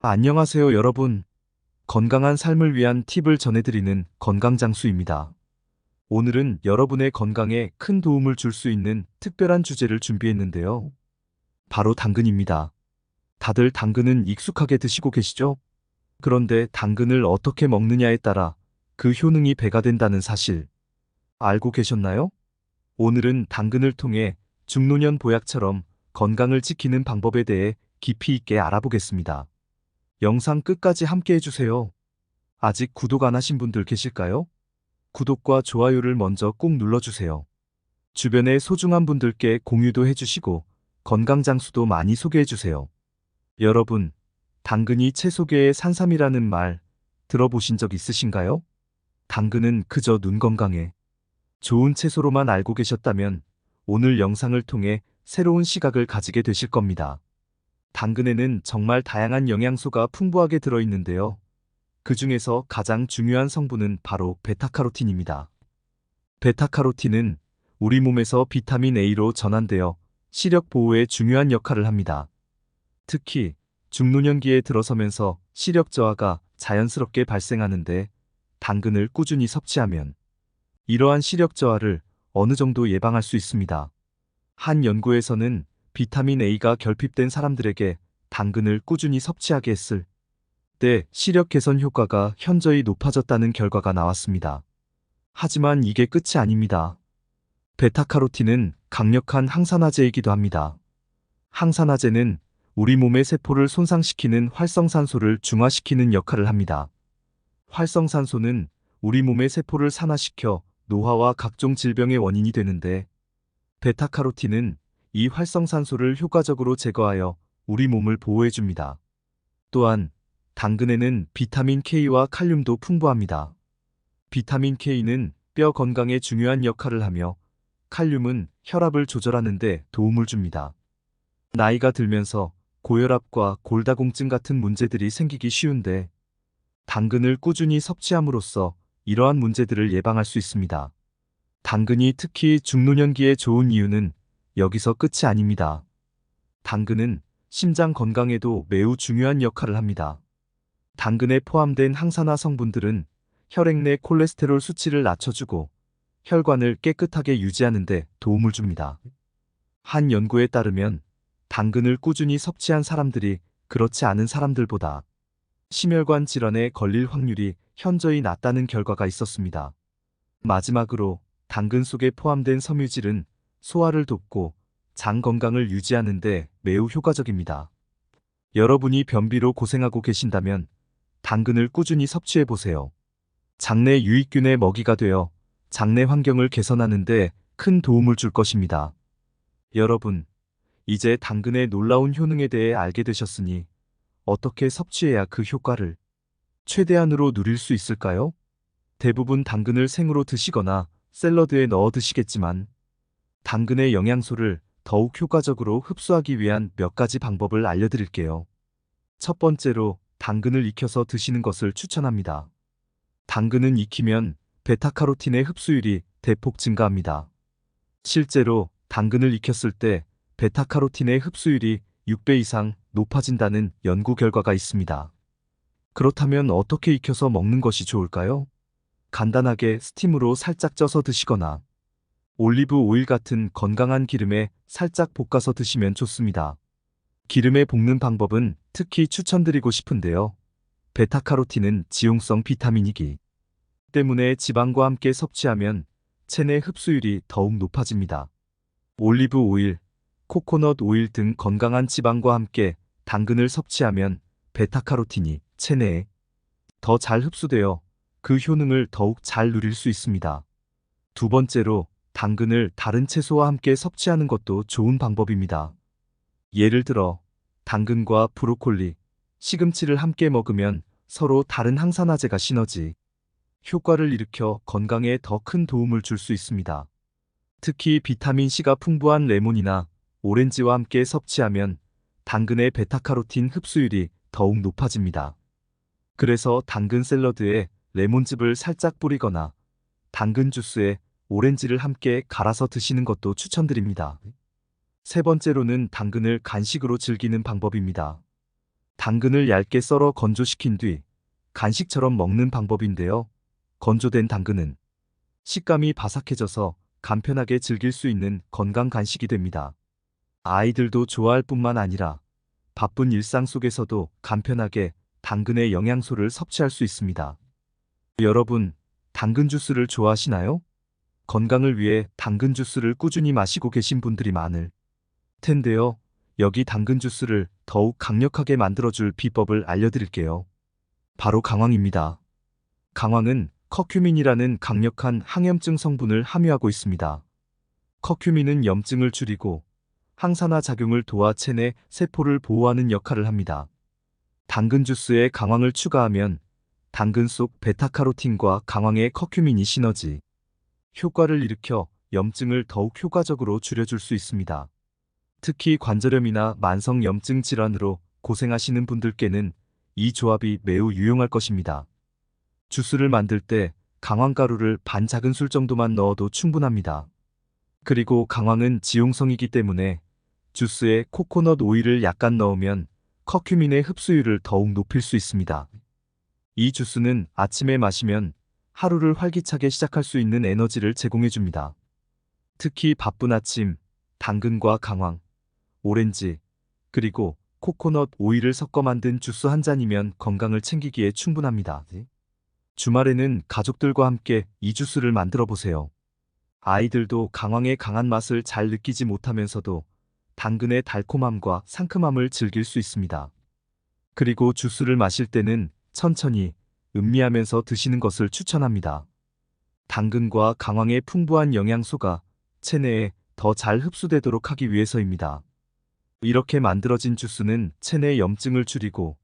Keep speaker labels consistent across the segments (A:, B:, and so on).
A: 안녕하세요, 여러분. 건강한 삶을 위한 팁을 전해드리는 건강장수입니다. 오늘은 여러분의 건강에 큰 도움을 줄 수 있는 특별한 주제를 준비했는데요. 바로 당근입니다. 다들 당근은 익숙하게 드시고 계시죠? 그런데 당근을 어떻게 먹느냐에 따라 그 효능이 배가 된다는 사실 알고 계셨나요? 오늘은 당근을 통해 중노년 보약처럼 건강을 지키는 방법에 대해 깊이 있게 알아보겠습니다. 영상 끝까지 함께 해주세요. 아직 구독 안 하신 분들 계실까요? 구독과 좋아요를 먼저 꾹 눌러주세요. 주변의 소중한 분들께 공유도 해주시고 건강장수도 많이 소개해주세요. 여러분, 당근이 채소계의 산삼이라는 말 들어보신 적 있으신가요? 당근은 그저 눈 건강에 좋은 채소로만 알고 계셨다면 오늘 영상을 통해 새로운 시각을 가지게 되실 겁니다. 당근에는 정말 다양한 영양소가 풍부하게 들어있는데요. 그 중에서 가장 중요한 성분은 바로 베타카로틴입니다. 베타카로틴은 우리 몸에서 비타민 A로 전환되어 시력 보호에 중요한 역할을 합니다. 특히 중노년기에 들어서면서 시력 저하가 자연스럽게 발생하는데 당근을 꾸준히 섭취하면 이러한 시력 저하를 어느 정도 예방할 수 있습니다. 한 연구에서는 비타민 A가 결핍된 사람들에게 당근을 꾸준히 섭취하게 했을 때 시력 개선 효과가 현저히 높아졌다는 결과가 나왔습니다. 하지만 이게 끝이 아닙니다. 베타카로틴은 강력한 항산화제이기도 합니다. 항산화제는 우리 몸의 세포를 손상시키는 활성산소를 중화시키는 역할을 합니다. 활성산소는 우리 몸의 세포를 산화시켜 노화와 각종 질병의 원인이 되는데 베타카로틴은 이 활성산소를 효과적으로 제거하여 우리 몸을 보호해줍니다. 또한 당근에는 비타민 K와 칼륨도 풍부합니다. 비타민 K는 뼈 건강에 중요한 역할을 하며 칼륨은 혈압을 조절하는 데 도움을 줍니다. 나이가 들면서 고혈압과 골다공증 같은 문제들이 생기기 쉬운데 당근을 꾸준히 섭취함으로써 이러한 문제들을 예방할 수 있습니다. 당근이 특히 중노년기에 좋은 이유는 여기서 끝이 아닙니다. 당근은 심장 건강에도 매우 중요한 역할을 합니다. 당근에 포함된 항산화 성분들은 혈액 내 콜레스테롤 수치를 낮춰주고 혈관을 깨끗하게 유지하는 데 도움을 줍니다. 한 연구에 따르면 당근을 꾸준히 섭취한 사람들이 그렇지 않은 사람들보다 심혈관 질환에 걸릴 확률이 현저히 낮다는 결과가 있었습니다. 마지막으로 당근 속에 포함된 섬유질은 소화를 돕고 장 건강을 유지하는 데 매우 효과적입니다. 여러분이 변비로 고생하고 계신다면 당근을 꾸준히 섭취해 보세요. 장내 유익균의 먹이가 되어 장내 환경을 개선하는 데 큰 도움을 줄 것입니다. 여러분, 이제 당근의 놀라운 효능에 대해 알게 되셨으니 어떻게 섭취해야 그 효과를 최대한으로 누릴 수 있을까요? 대부분 당근을 생으로 드시거나 샐러드에 넣어 드시겠지만 당근의 영양소를 더욱 효과적으로 흡수하기 위한 몇 가지 방법을 알려드릴게요. 첫 번째로 당근을 익혀서 드시는 것을 추천합니다. 당근은 익히면 베타카로틴의 흡수율이 대폭 증가합니다. 실제로 당근을 익혔을 때 베타카로틴의 흡수율이 6배 이상 높아진다는 연구 결과가 있습니다. 그렇다면 어떻게 익혀서 먹는 것이 좋을까요? 간단하게 스팀으로 살짝 쪄서 드시거나 올리브 오일 같은 건강한 기름에 살짝 볶아서 드시면 좋습니다. 기름에 볶는 방법은 특히 추천드리고 싶은데요. 베타카로틴은 지용성 비타민이기 때문에 지방과 함께 섭취하면 체내 흡수율이 더욱 높아집니다. 올리브 오일, 코코넛 오일 등 건강한 지방과 함께 당근을 섭취하면 베타카로틴이 체내에 더 잘 흡수되어 그 효능을 더욱 잘 누릴 수 있습니다. 두 번째로 당근을 다른 채소와 함께 섭취하는 것도 좋은 방법입니다. 예를 들어 당근과 브로콜리, 시금치를 함께 먹으면 서로 다른 항산화제가 시너지 효과를 일으켜 건강에 더 큰 도움을 줄 수 있습니다. 특히 비타민C가 풍부한 레몬이나 오렌지와 함께 섭취하면 당근의 베타카로틴 흡수율이 더욱 높아집니다. 그래서 당근 샐러드에 레몬즙을 살짝 뿌리거나 당근 주스에 오렌지를 함께 갈아서 드시는 것도 추천드립니다. 세 번째로는 당근을 간식으로 즐기는 방법입니다. 당근을 얇게 썰어 건조시킨 뒤 간식처럼 먹는 방법인데요. 건조된 당근은 식감이 바삭해져서 간편하게 즐길 수 있는 건강 간식이 됩니다. 아이들도 좋아할 뿐만 아니라 바쁜 일상 속에서도 간편하게 당근의 영양소를 섭취할 수 있습니다. 여러분, 당근 주스를 좋아하시나요? 건강을 위해 당근 주스를 꾸준히 마시고 계신 분들이 많을 텐데요. 여기 당근 주스를 더욱 강력하게 만들어줄 비법을 알려드릴게요. 바로 강황입니다. 강황은 커큐민이라는 강력한 항염증 성분을 함유하고 있습니다. 커큐민은 염증을 줄이고 항산화 작용을 도와 체내 세포를 보호하는 역할을 합니다. 당근 주스에 강황을 추가하면 당근 속 베타카로틴과 강황의 커큐민이 시너지 효과를 일으켜 염증을 더욱 효과적으로 줄여줄 수 있습니다. 특히 관절염이나 만성 염증 질환으로 고생하시는 분들께는 이 조합이 매우 유용할 것입니다. 주스를 만들 때 강황가루를 반 작은술 정도만 넣어도 충분합니다. 그리고 강황은 지용성이기 때문에 주스에 코코넛 오일을 약간 넣으면 커큐민의 흡수율을 더욱 높일 수 있습니다. 이 주스는 아침에 마시면 하루를 활기차게 시작할 수 있는 에너지를 제공해 줍니다. 특히 바쁜 아침, 당근과 강황, 오렌지, 그리고 코코넛 오일을 섞어 만든 주스 한 잔이면 건강을 챙기기에 충분합니다. 주말에는 가족들과 함께 이 주스를 만들어 보세요. 아이들도 강황의 강한 맛을 잘 느끼지 못하면서도 당근의 달콤함과 상큼함을 즐길 수 있습니다. 그리고 주스를 마실 때는 천천히 음미하면서 드시는 것을 추천합니다. 당근과 강황의 풍부한 영양소가 체내에 더 잘 흡수되도록 하기 위해서입니다. 이렇게 만들어진 주스는 체내 염증을 줄이고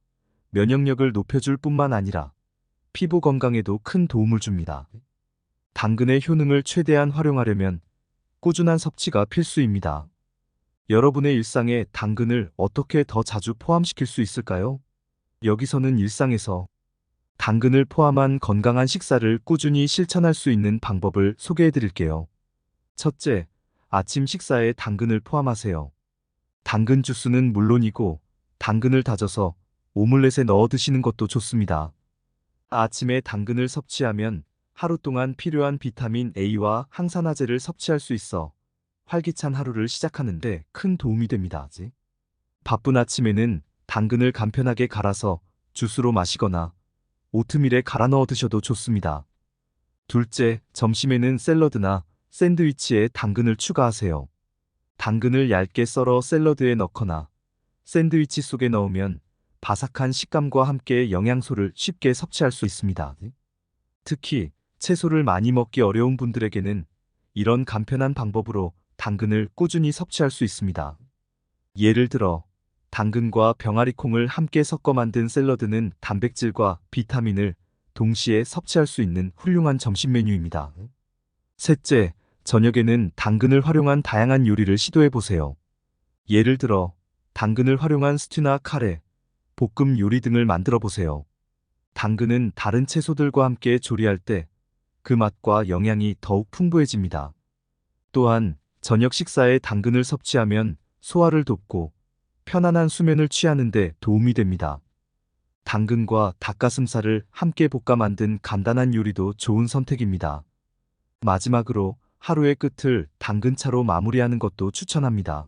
A: 면역력을 높여줄 뿐만 아니라 피부 건강에도 큰 도움을 줍니다. 당근의 효능을 최대한 활용하려면 꾸준한 섭취가 필수입니다. 여러분의 일상에 당근을 어떻게 더 자주 포함시킬 수 있을까요? 여기서는 일상에서 당근을 포함한 건강한 식사를 꾸준히 실천할 수 있는 방법을 소개해 드릴게요. 첫째, 아침 식사에 당근을 포함하세요. 당근 주스는 물론이고 당근을 다져서 오믈렛에 넣어 드시는 것도 좋습니다. 아침에 당근을 섭취하면 하루 동안 필요한 비타민 A와 항산화제를 섭취할 수 있어 활기찬 하루를 시작하는데 큰 도움이 됩니다. 바쁜 아침에는 당근을 간편하게 갈아서 주스로 마시거나 오트밀에 갈아 넣어 드셔도 좋습니다. 둘째, 점심에는 샐러드나 샌드위치에 당근을 추가하세요. 당근을 얇게 썰어 샐러드에 넣거나 샌드위치 속에 넣으면 바삭한 식감과 함께 영양소를 쉽게 섭취할 수 있습니다. 특히 채소를 많이 먹기 어려운 분들에게는 이런 간편한 방법으로 당근을 꾸준히 섭취할 수 있습니다. 예를 들어 당근과 병아리콩을 함께 섞어 만든 샐러드는 단백질과 비타민을 동시에 섭취할 수 있는 훌륭한 점심 메뉴입니다. 셋째, 저녁에는 당근을 활용한 다양한 요리를 시도해 보세요. 예를 들어 당근을 활용한 스튜나 카레, 볶음 요리 등을 만들어 보세요. 당근은 다른 채소들과 함께 조리할 때 그 맛과 영양이 더욱 풍부해집니다. 또한 저녁 식사에 당근을 섭취하면 소화를 돕고 편안한 수면을 취하는 데 도움이 됩니다. 당근과 닭가슴살을 함께 볶아 만든 간단한 요리도 좋은 선택입니다. 마지막으로 하루의 끝을 당근차로 마무리하는 것도 추천합니다.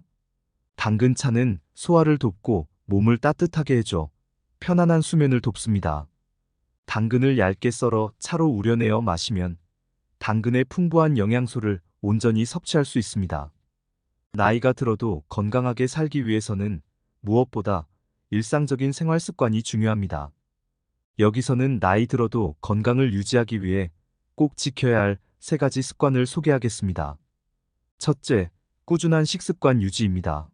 A: 당근차는 소화를 돕고 몸을 따뜻하게 해줘 편안한 수면을 돕습니다. 당근을 얇게 썰어 차로 우려내어 마시면 당근의 풍부한 영양소를 온전히 섭취할 수 있습니다. 나이가 들어도 건강하게 살기 위해서는 무엇보다 일상적인 생활 습관이 중요합니다. 여기서는 나이 들어도 건강을 유지하기 위해 꼭 지켜야 할 3가지 습관을 소개하겠습니다. 첫째, 꾸준한 식습관 유지입니다.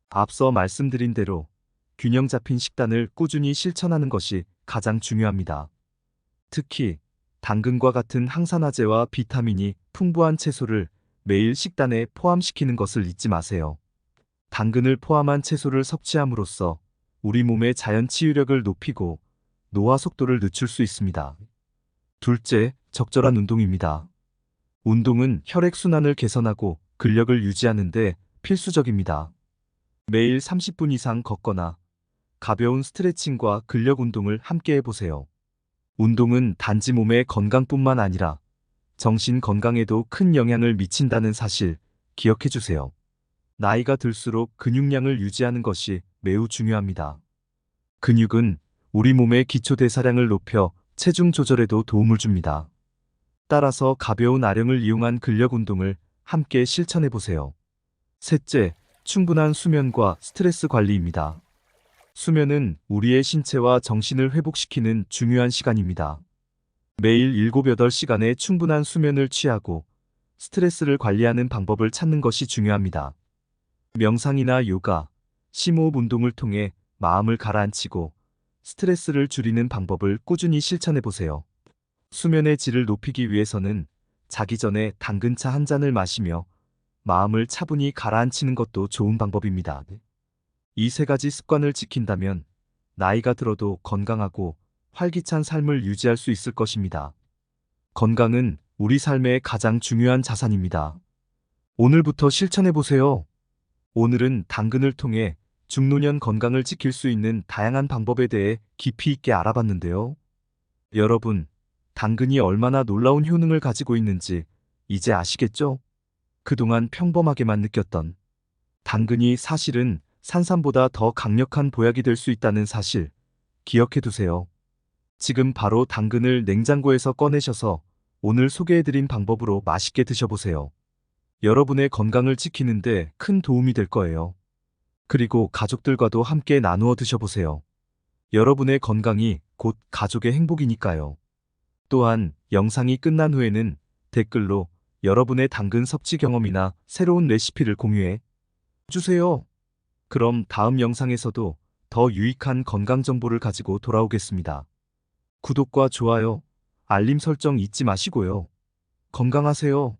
A: 앞서 말씀드린 대로 균형 잡힌 식단을 꾸준히 실천하는 것이 가장 중요합니다. 특히 당근과 같은 항산화제와 비타민이 풍부한 채소를 매일 식단에 포함시키는 것을 잊지 마세요. 당근을 포함한 채소를 섭취함으로써 우리 몸의 자연 치유력을 높이고 노화 속도를 늦출 수 있습니다. 둘째, 적절한 운동입니다. 운동은 혈액순환을 개선하고 근력을 유지하는 데 필수적입니다. 매일 30분 이상 걷거나 가벼운 스트레칭과 근력 운동을 함께 해보세요. 운동은 단지 몸의 건강뿐만 아니라 정신 건강에도 큰 영향을 미친다는 사실 기억해 주세요. 나이가 들수록 근육량을 유지하는 것이 매우 중요합니다. 근육은 우리 몸의 기초 대사량을 높여 체중 조절에도 도움을 줍니다. 따라서 가벼운 아령을 이용한 근력 운동을 함께 실천해 보세요. 셋째, 충분한 수면과 스트레스 관리입니다. 수면은 우리의 신체와 정신을 회복시키는 중요한 시간입니다. 매일 7, 8시간의 충분한 수면을 취하고 스트레스를 관리하는 방법을 찾는 것이 중요합니다. 명상이나 요가, 심호흡 운동을 통해 마음을 가라앉히고 스트레스를 줄이는 방법을 꾸준히 실천해 보세요. 수면의 질을 높이기 위해서는 자기 전에 당근차 한 잔을 마시며 마음을 차분히 가라앉히는 것도 좋은 방법입니다. 이 세 가지 습관을 지킨다면 나이가 들어도 건강하고 활기찬 삶을 유지할 수 있을 것입니다. 건강은 우리 삶의 가장 중요한 자산입니다. 오늘부터 실천해 보세요. 오늘은 당근을 통해 중노년 건강을 지킬 수 있는 다양한 방법에 대해 깊이 있게 알아봤는데요. 여러분, 당근이 얼마나 놀라운 효능을 가지고 있는지 이제 아시겠죠? 그동안 평범하게만 느꼈던 당근이 사실은 산삼보다 더 강력한 보약이 될 수 있다는 사실 기억해 두세요. 지금 바로 당근을 냉장고에서 꺼내셔서 오늘 소개해드린 방법으로 맛있게 드셔보세요. 여러분의 건강을 지키는데 큰 도움이 될 거예요. 그리고 가족들과도 함께 나누어 드셔보세요. 여러분의 건강이 곧 가족의 행복이니까요. 또한 영상이 끝난 후에는 댓글로 여러분의 당근 섭취 경험이나 새로운 레시피를 공유해 주세요. 그럼 다음 영상에서도 더 유익한 건강 정보를 가지고 돌아오겠습니다. 구독과 좋아요, 알림 설정 잊지 마시고요. 건강하세요.